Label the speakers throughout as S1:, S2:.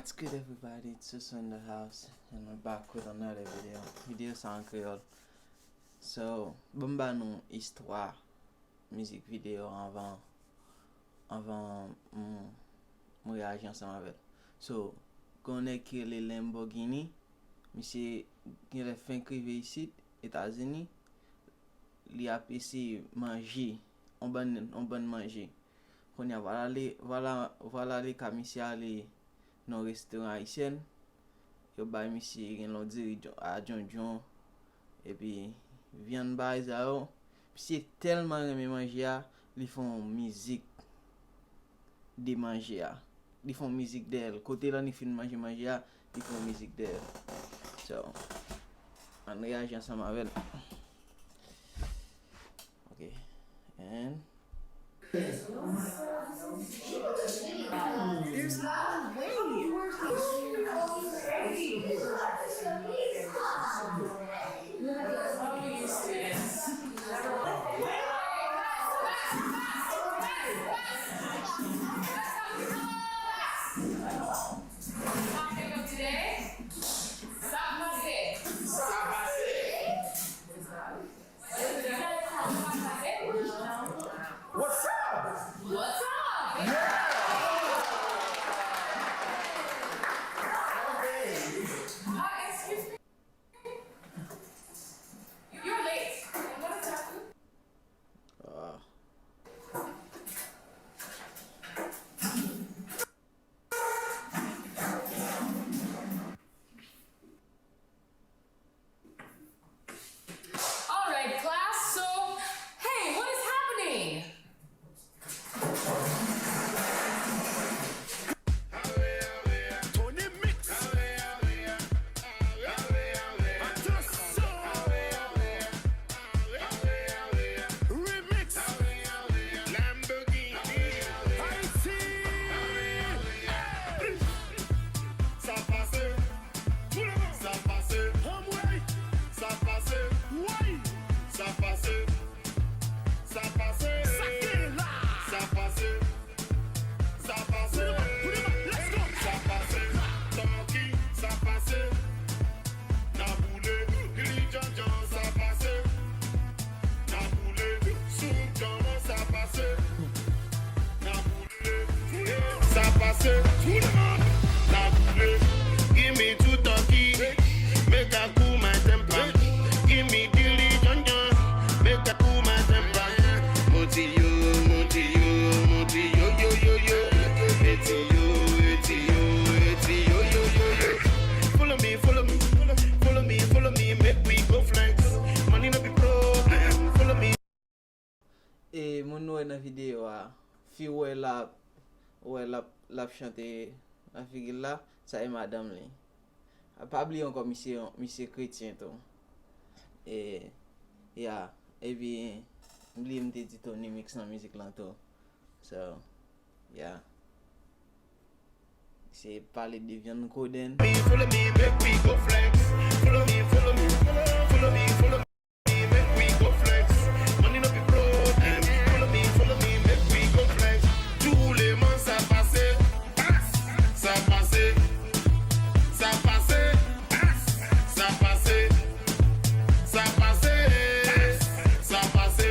S1: What's good, everybody? It's just in the house, and we're back with another video sans créole. So, bomba nou histoire musique vidéo avant mon réagir ensemble avec. So, connaît que les Lamboginny, Misye qui a fait crivé ici, États-Unis, il a essayé manger, on bon manger. Qu'on y a voilà les commissaires aller dans restaurant haïtien. Yo ba Misye gen l'on diri à John et puis viande ba Isao. C'est tellement aimé manger a, ils font musique de manger a. Ils font musique d'elle. Côté là, ils font manger a, ils font musique d'elle. So, on réagit ensemble avec. Okay. And
S2: There's no way.
S1: Et mon nou dans vidéo a fi ou la chanter la figure là, ça est madame li. A pas oublier encore monsieur chrétien tout. Et yeah, et bien m'li m'te dit Tonymix dans musique là tout. So, yeah. C'est parler de viande coden.
S3: Follow me, make we go flex. Follow me, follow me, follow me, follow me, make we go flex. Money no be problem. Follow me, make we go flex. Tous les mois ça passe, ça passe, ça passe, ça passe, ça passe, ça passe.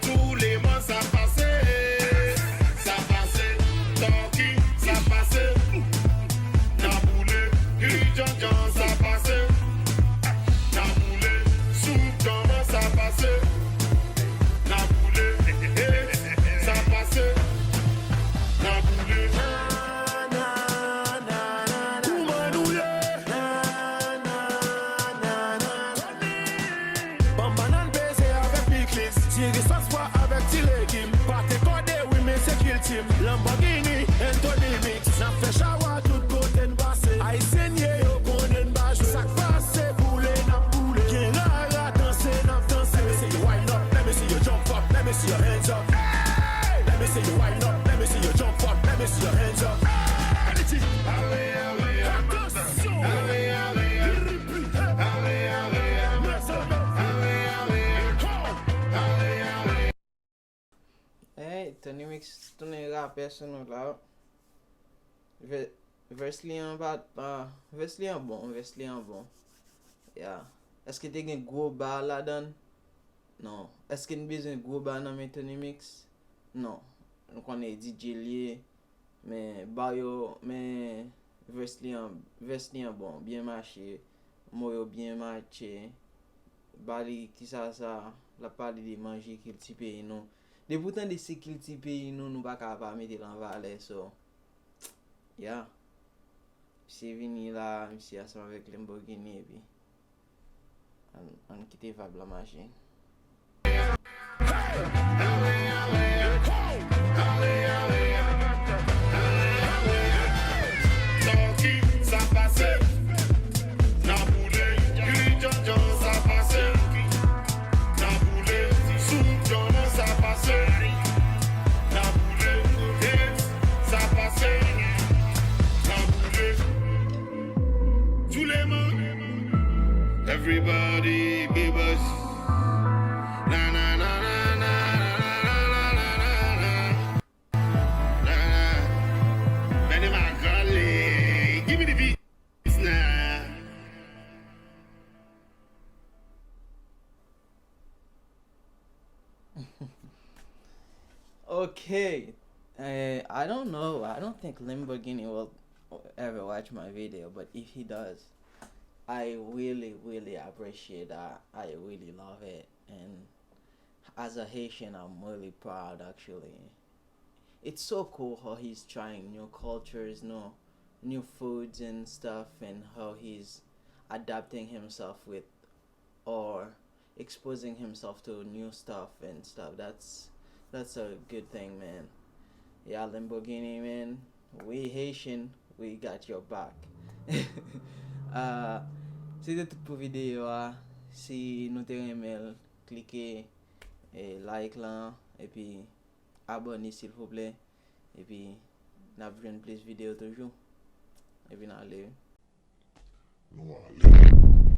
S3: Tous les mois ça passe, ça passe. Talking, ça passe. John, ça passe. Na boule, soupe comment ça passe. Na boule, ça passe. Na boule, Bambanan Pase avec Piclix. Thierry s'assoit avec Tilegim. Parté codé, oui mais c'est kill team. Lamboginny and Tonymix. N'a fait shower tout côté de basse. Haitian yo konnen bajou. Sak passe boule n'a boule. Gen la danser n'a danser. Let me see you wind up. Let me see you jump up. Let me see your hands up. Hey! Let me see you wind up. Let me see you jump up. Let me see your hands up.
S1: Hey, Tonymix tourner rap personne là. Vers li an bon, yeah. Eske te gen gros bar la dan? Non. Eske n bezwen gros bar nan men Tonymix? Non. Nou konen DJ liye, men bar yo, men vers li an bon, bien marché, moyo bien marché, bali ki sa, la pali de manje kil ti peyi nou. De pourtant de se kil ti peyi nou pa ka pa mette lan vale, so, yeah. Misye vini la, misye asan avèk Lamboginny epi an kite vab la machine.
S3: Sorti, ça passe. Nan boule, gri John, ça passe. Nan boule, sous John, ça passe. Nan boule, ça passe. Nan boule, tous les mots. Everybody be bus. Na na na na na na na na na na na. Benny my colleague, give me the beats now.
S1: Okay, I don't know. I don't think Lamboginny will ever watch my video, but if he does, I really, really appreciate that. I really love it, and as a Haitian, I'm really proud actually. It's so cool how he's trying new cultures, new foods and stuff, and how he's adapting himself with or exposing himself to new stuff and stuff. That's a good thing, man. Yeah, Lamboginny, man. We Haitian, we got your back. C'était tout pour vidéo. Si nous te remel, cliquez like là, et puis abonnez s'il vous plaît. Et puis n'a plus vidéo toujours. Et puis n'a allez.
S3: No,